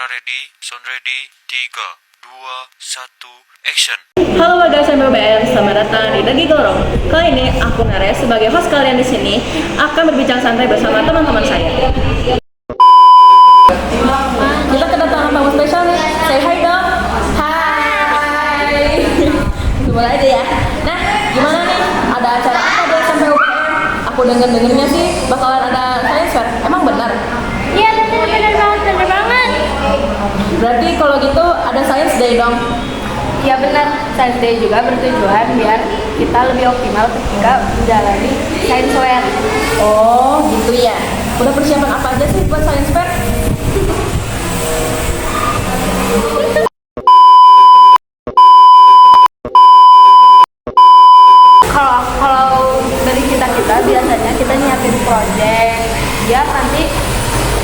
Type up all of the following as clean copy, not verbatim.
ready, sound ready, 3, 2, 1, action. Halo warga SMPUBM, selamat datang di Lagi Gorong. Kali ini aku Nare sebagai host kalian di sini akan berbincang santai bersama teman-teman saya. Kita kedatangan tamu spesial nih. Say hi dong. Hai. Mulai aja ya. Nah, gimana nih? Ada acara apa di SMPUBM? Aku denger-dengernya sih bakalan ada science fair. Emang benar? Iya bener banget. Berarti kalau gitu ada science day dong. Iya benar, Science Day juga bertujuan biar kita lebih optimal ketika menjalani science fair. Oh, gitu ya. Udah persiapan apa aja sih buat science fair? Kalau dari kita biasanya kita nyiapin project biar nanti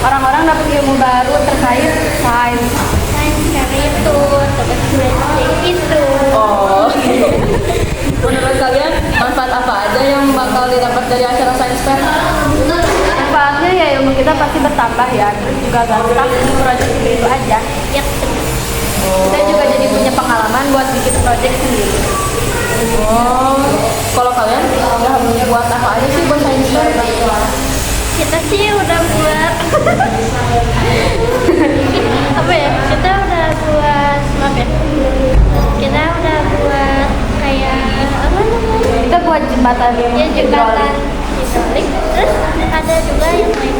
orang-orang dapat ilmu baru terkait science fair itu, itu. Oh. Menurut kalian manfaat apa aja yang bakal didapat dari acara science fair? Manfaatnya ya ilmu kita pasti bertambah ya, terus juga gak stuck di project itu aja. Yep. Kita juga jadi punya pengalaman buat bikin project sendiri. Oh, kalau kalian udah buat apa aja sih buat science fair? Kita sih udah buat apa ya? Kita udah buat kita udah buat kayak apa namanya? Kita buat jembatan. Ya jembatan hidrolik. Terus ada juga yang lain.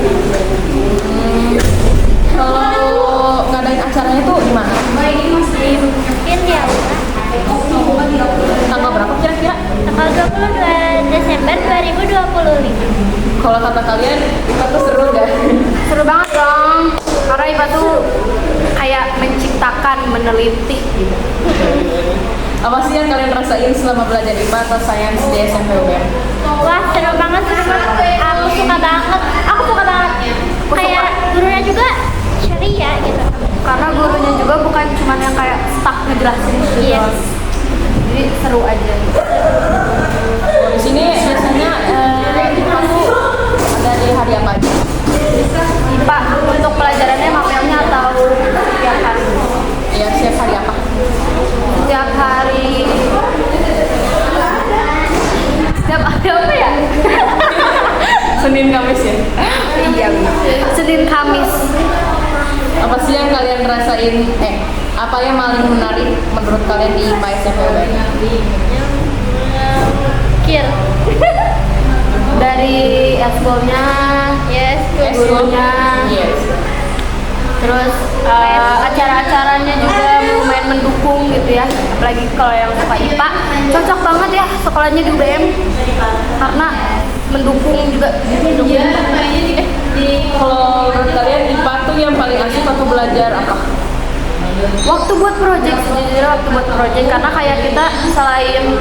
Kalau ngadain acaranya tuh di mana? Mungkin ya Tanggal berapa kira-kira? tanggal 22 Desember 2025. Kalau kata kalian, itu tuh seru gak? Seru banget dong, karena IPA tuh kayak menciptakan, meneliti gitu. Apa sih yang kalian rasain selama belajar IPA atau sains di SMPUBM? Wah seru banget. Aku suka banget. Kayak gurunya juga ceria gitu. Karena gurunya juga bukan cuma yang kayak stuck ngejelasin gitu Iya. doang. Jadi seru aja. Di sini biasanya IPA tuh ada di hari apa aja? IPA untuk pelajarannya mapelnya atau setiap hari? Ya, setiap hari apa? Setiap hari. Setiap hari apa ya? Senin Kamis ya? Iya benar. Senin Kamis. Apa sih yang kalian rasain? Apa yang paling menarik menurut kalian di IPA SMPUBM? Kir. Dari eskulnya, Yes. gurunya, Yes. terus acara-acaranya juga lumayan mendukung gitu ya. Apalagi kalau yang suka IPA, cocok banget ya sekolahnya di UBM karena mendukung juga. Kalau menurut kalian IPA tuh yang paling asik waktu belajar apa? Waktu buat project, sejujurnya waktu buat project karena kayak kita selain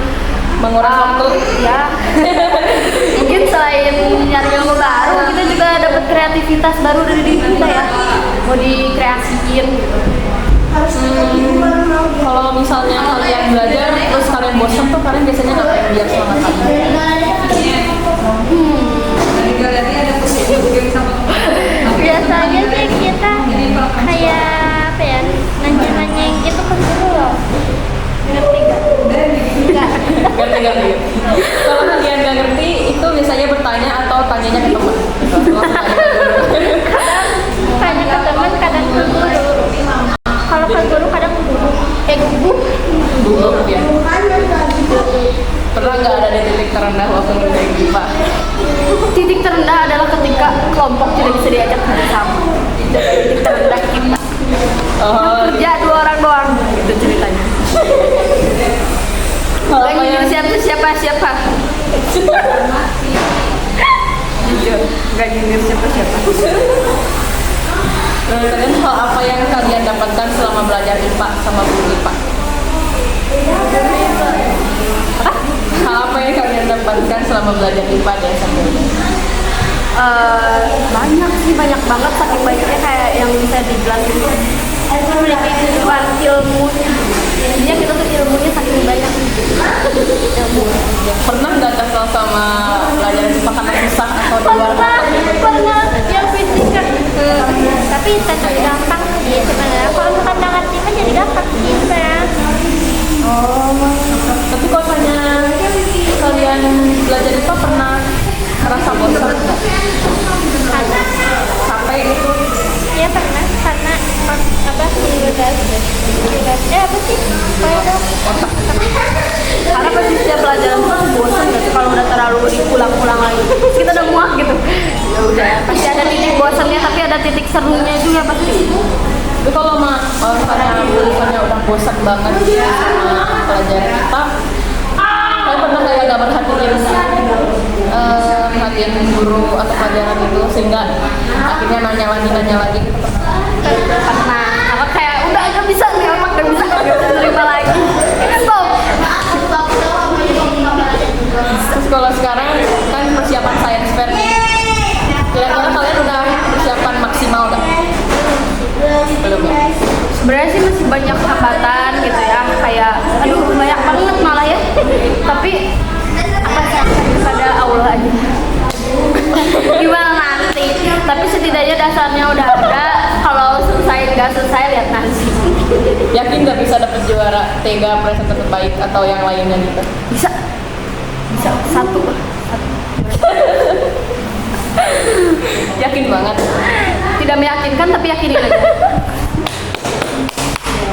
Menguras waktu? ya mungkin selain nyari ilmu baru kita juga dapat kreativitas baru dari diri kita ya, mau dikreasiin gitu. Kalau misalnya kalian belajar terus kalian bosan tuh kalian biasanya ngapain biar semangat lagi? Biasanya sih kita kayak apa ya? Nanya-nanyain gitu ke guru loh. Ngerti gak? Enggak. Ngerti. Kalau kalian nggak ngerti itu biasanya bertanya atau tanyanya ke teman. Kadang ke teman, kadang ke guru. Kalau ke guru kadang ke guru. Gugup ya. Pernah nggak ada di titik terendah waktu ngerjain IPA? Titik terendah adalah ketika kelompok tidak bisa diajak bersama. Titik terendah kita. Oh, Kerja 2 orang doang, itu ceritanya. kalau Gak kalian nyindir siapa. Jujur, gak nyindir siapa. menurut kalian hal apa yang kalian dapatkan selama belajar IPA sama guru IPA? Hal apa yang kalian dapatkan selama belajar IPA di SMPUBM? Banyak banget, saking banyaknya kayak yang bisa dijelasin tuh memiliki kehidupan ilmu. Jadinya kita tuh ilmunya saking banyak ilmu. Pernah nggak kesel sama pelajaran IPA karena susah atau di luar batas? Pernah yang fisika. Tapi sangat gampang sih sebenarnya. Oh, tapi kalau misalnya kalian belajar IPA pernah merasa bosan nggak? Capek gitu? Ya pernah, karena apa apa sih? Karena pasti setiap pelajaran tuh bosan gitu kalau udah terlalu diulang-ulang lagi. Terus kita udah muak gitu. Ya udah, pasti ada titik bosannya tapi ada titik serunya juga pasti. Tapi kalau misalnya udah bosan banget gitu sama pelajaran IPA, kalian pernah kayak gak merhatiin guru atau pelajaran itu sehingga akhirnya nanya lagi gitu? Pernah. Apa kayak udah gak bisa nih, apa gak bisa terima lagi. Stop. Terus kalau sekarang kan persiapan science fair nih, kira-kira kalian udah persiapan maksimal gak? Belum ya? Sebenarnya sih masih banyak hambatan gitu ya, kayak aduh banyak banget malah ya. Tapi apa sih pada Allah aja. Gimana nanti? Tapi setidaknya dasarnya udah ada. Kalau selesai nggak selesai lihat nanti. Yakin nggak bisa dapet juara Tega presenter terbaik atau yang lainnya gitu? Bisa satu. Yakin banget. Tidak meyakinkan tapi yakinin aja.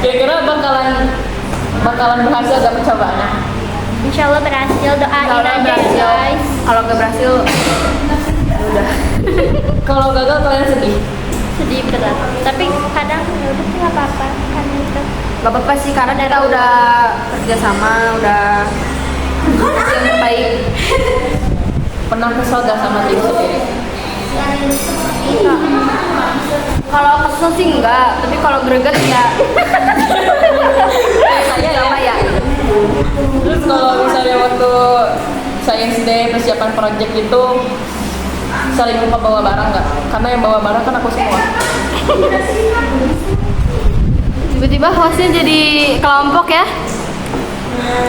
Kira-kira bakalan berhasil gak percobaannya? Insya Allah berhasil, doain Kalau aja berhasil, guys. kalau nggak berhasil, ya udah. Kalau gagal kalian sedih? Sedih berat, tapi kadang ya udah sih nggak apa-apa kan itu. Gak apa-apa sih karena kita udah kerja sama, udah yang terbaik. Pernah kesel gak sama diri sendiri? Kalau kesel sih enggak, tapi kalau greget ya. Saya Sama ya. Terus kalau misalnya waktu Science Day persiapan project itu saling lupa bawa barang nggak? Karena yang bawa barang kan aku semua. Tiba-tiba hostnya jadi kelompok ya.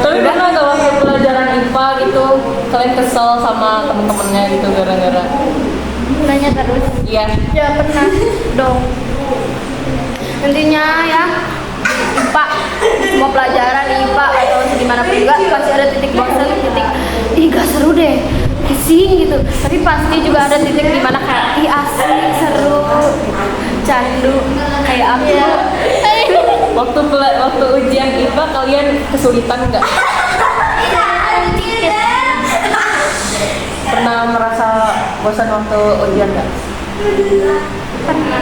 Tapi pernah nggak waktu pelajaran IPA gitu kalian kesel sama temen-temennya gitu gara-gara? Nanya terus. Iya. Ya pernah dong. Intinya ya IPA, semua pelajaran IPA atau dimanapun juga pasti ada titik bosan, titik ih gak seru deh, pusing gitu. Tapi pasti juga ada titik dimana kayak ih asik, seru, gitu. Candu kayak aku. Waktu ujian IPA kalian kesulitan nggak? Pernah merasa bosan waktu ujian nggak? Pernah.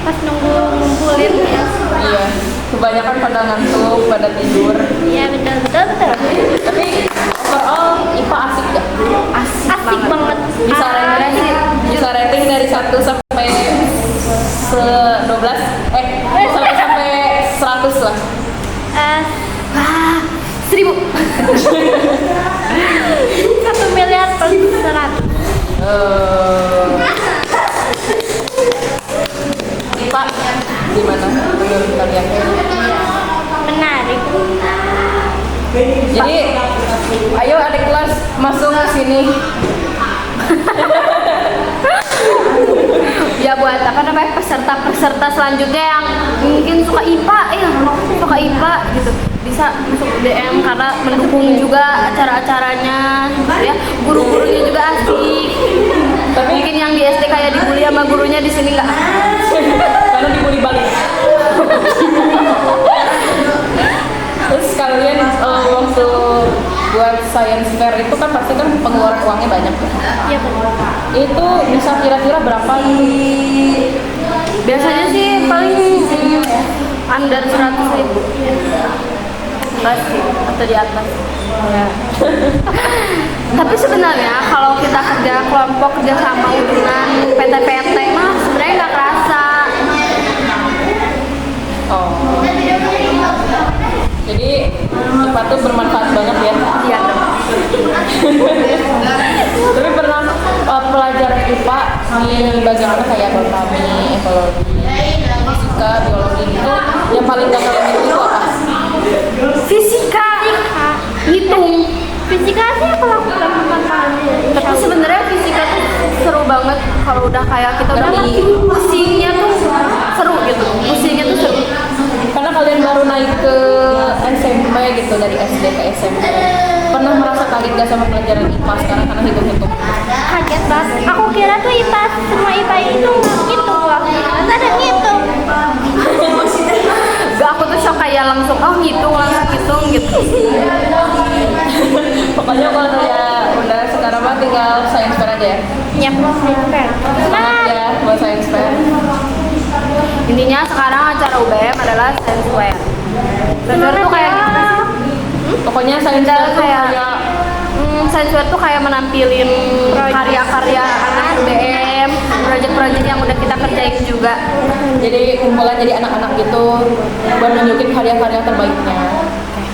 Pas nunggu ngumpulin ya. Iya. Kebanyakan pada ngantuk, pada tidur. Iya betul. Tapi overall IPA asik gak? Asik banget. Bisa rating dari 1 sampai 12 sampai 100 lah. Wah, 1000. 1 miliar per 100. IPA gimana menurut kalian? Menarik. Jadi ayo adik kelas masuk ke sini. Ya buat apa namanya peserta selanjutnya yang mungkin suka IPA gitu bisa masuk UDM karena mendukung juga acara-acaranya gitu ya, guru-gurunya juga asik. Tapi mungkin yang di SD kayak dibully sama gurunya, di sini nggak. Karena dibully balik. Terus kalian waktu buat science fair itu kan pasti kan pengeluaran uangnya banyak. Iya betul. Itu bisa kira-kira berapa? Biasanya sih paling under 100.000 pasti atau di atas ya. Tapi sebenarnya kalau kita kerja kelompok, kerja sama dengan PT-PT mah sebenarnya nggak kerasa. Oh. Jadi IPA tuh bermanfaat banget ya. Iya dong. Tapi pernah pelajaran IPA di bagian apa kayak botani, ekologi, fisika, biologi itu yang paling gak kalian itu apa? Fisika, hitung. Fisika sih aku lakukan teman-teman. Tapi sebenarnya fisika tuh seru banget kalau udah kayak kita udah Ngerti. pusingnya tuh seru gitu. Pusingnya tuh seru. karena kalian baru naik ke SMP gitu, dari SD ke SMP. Pernah merasa kaget gak sama pelajaran IPA sekarang karena hitung-hitung? Kaget banget. Aku kira tuh IPA, semua IPA itu nggak ngitung loh. Ternyata ada ngitung. Gak, aku tuh shock kayak langsung langsung hitung gitu. Pokoknya kalau ya udah sekarang mah tinggal science fair aja ya. Nyap, fair. Semangat ya buat science fair. Intinya sekarang acara UBM adalah science fair. Science fair tuh kayak gimana sih? Pokoknya science fair tuh Kayak- kayak Science fair tuh kayak menampilin karya-karya anak UBM, project-project yang udah kita kerjain juga. jadi kumpulan jadi anak-anak gitu buat nunjukin karya-karya terbaiknya.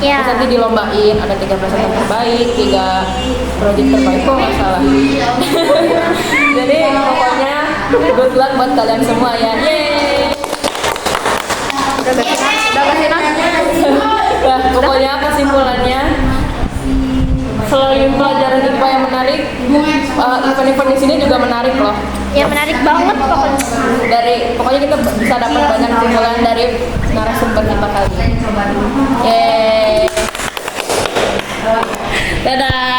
Ya. Terus nanti dilombain, ada 3 presentasi terbaik, 3 project terbaik kok nggak salah. Jadi pokoknya good luck buat kalian semua ya. Yeay. Udah gak sih, Nas? Nah, pokoknya kesimpulannya selain pelajaran IPA yang menarik, event-event di sini juga menarik loh. Ya menarik banget pokoknya. Pokoknya kita bisa dapat banyak kesimpulan dari narasumber kita kali ini. Yeay. Dadah.